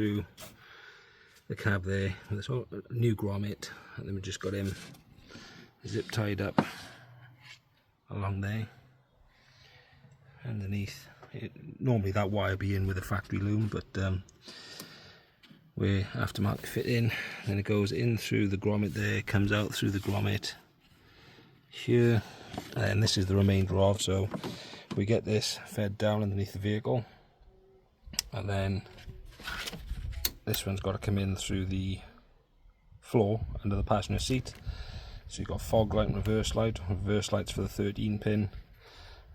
through the cab there with this new grommet, and then we just got him zip tied up along there underneath. Normally that wire be in with a factory loom, but we're aftermarket fit in. Then it goes in through the grommet there, comes out through the grommet here, and this is the remainder of, so we get this fed down underneath the vehicle, and then this one's got to come in through the floor under the passenger seat. So you've got fog light and reverse light. Reverse light's for the 13 pin,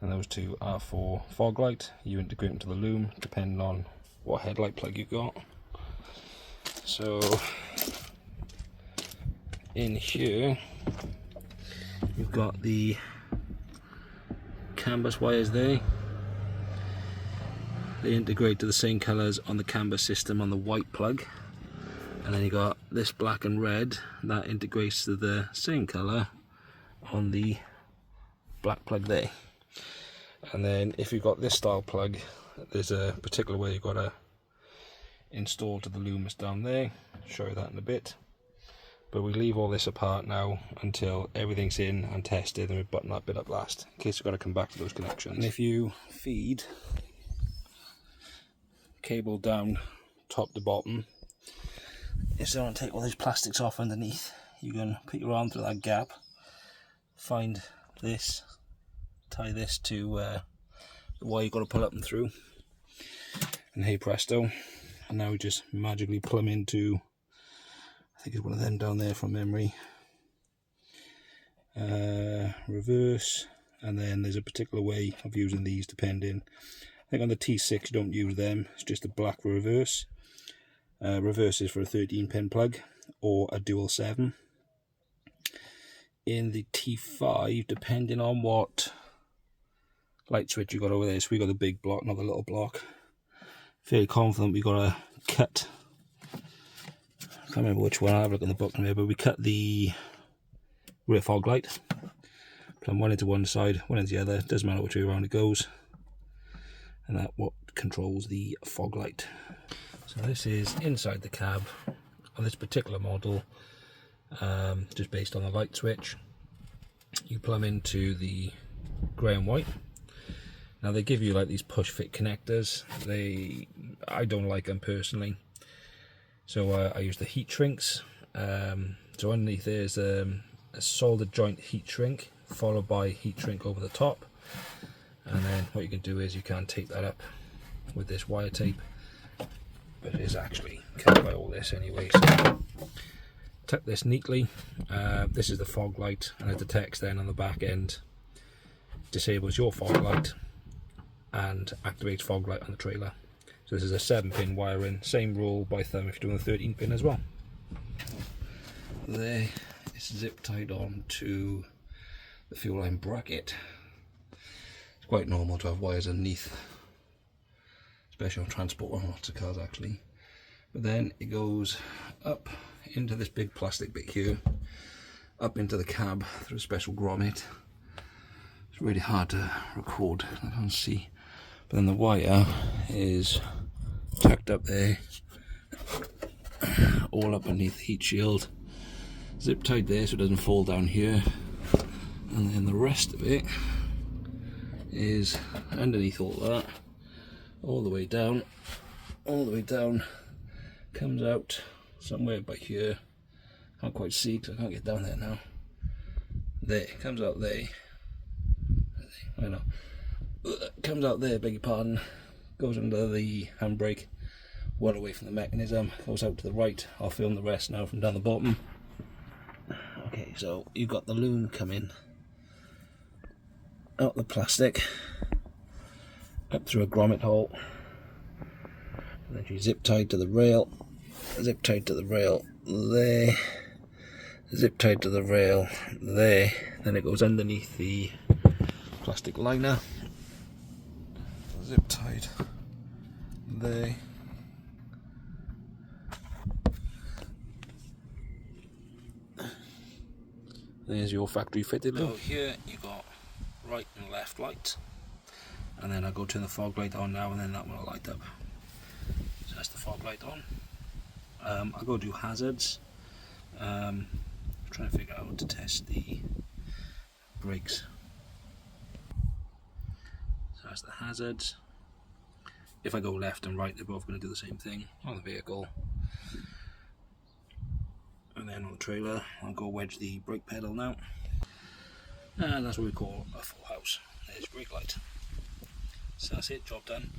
and those two are for fog light. You integrate them to the loom depending on what headlight plug you've got. So in here you've got the CAN bus wires there. They integrate to the same colours on the CAN bus system on the white plug, and then you got this black and red that integrates to the same colour on the black plug there. And then if you've got this style plug, there's a particular way you've got to install to the loom that's down there. I'll show you that in a bit. But we leave all this apart now until everything's in and tested, and we button that bit up last in case we've got to come back to those connections. And if you feed cable down top to bottom, if you want to take all these plastics off underneath, you can put your arm through that gap, find this, tie this to the wire you've got to pull up and through, and hey presto, and now we just magically plumb into, I think it's one of them down there from memory, reverse, and then there's a particular way of using these depending. I think on the T6 you don't use them, it's just a black reverse. Reverse is for a 13 pin plug or a dual 7. In the T5, depending on what light switch you got over there, so we got the big block, not the little block. Fairly confident we got to cut, I can't remember which one, I'll have a look in the book here, but we cut the rear fog light. Plumb one into one side, one into the other, doesn't matter which way around it goes, and that's what controls the fog light. So this is inside the cab on this particular model, just based on the light switch. You plumb into the grey and white. Now they give you like these push fit connectors. I don't like them personally, so I use the heat shrinks. So underneath there's a solder joint heat shrink followed by heat shrink over the top, and then what you can do is you can tape that up with this wire tape, but it is actually covered by all this anyway. So tuck this neatly. This is the fog light, and it detects then on the back end, disables your fog light and activates fog light on the trailer. So this is a 7-pin wiring, same rule by thumb if you're doing a 13 pin as well. There, it's zip tied on to the fuel line bracket. It's quite normal to have wires underneath, especially on transport, on lots of cars actually. But then it goes up into this big plastic bit here, up into the cab through a special grommet. It's really hard to record, I can't see. But then the wire is tucked up there, all up underneath the heat shield, zip tied there so it doesn't fall down here, and then the rest of it is underneath all that, all the way down, comes out somewhere by here. Can't quite see because I can't get down there now. There, comes out there. I know. Comes out there, beg your pardon. Goes under the handbrake, well away from the mechanism. Goes out to the right. I'll film the rest now from down the bottom. Okay, so you've got the loom coming out the plastic, up through a grommet hole, and then you zip tied to the rail. Zip tied to the rail there, zip tied to the rail there, then it goes underneath the plastic liner, zip tied there, there's your factory fitted loom. So here you got right and left light, and then I'll go turn the fog light on now, and then that one will light up. So That's the fog light on. I'll go do hazards. Trying to figure out how to test the brakes. So that's the hazards. If I go left and right, they're both going to do the same thing on the vehicle. And then on the trailer, I'll go wedge the brake pedal now. And that's what we call a full house. There's brake light. So that's it, job done.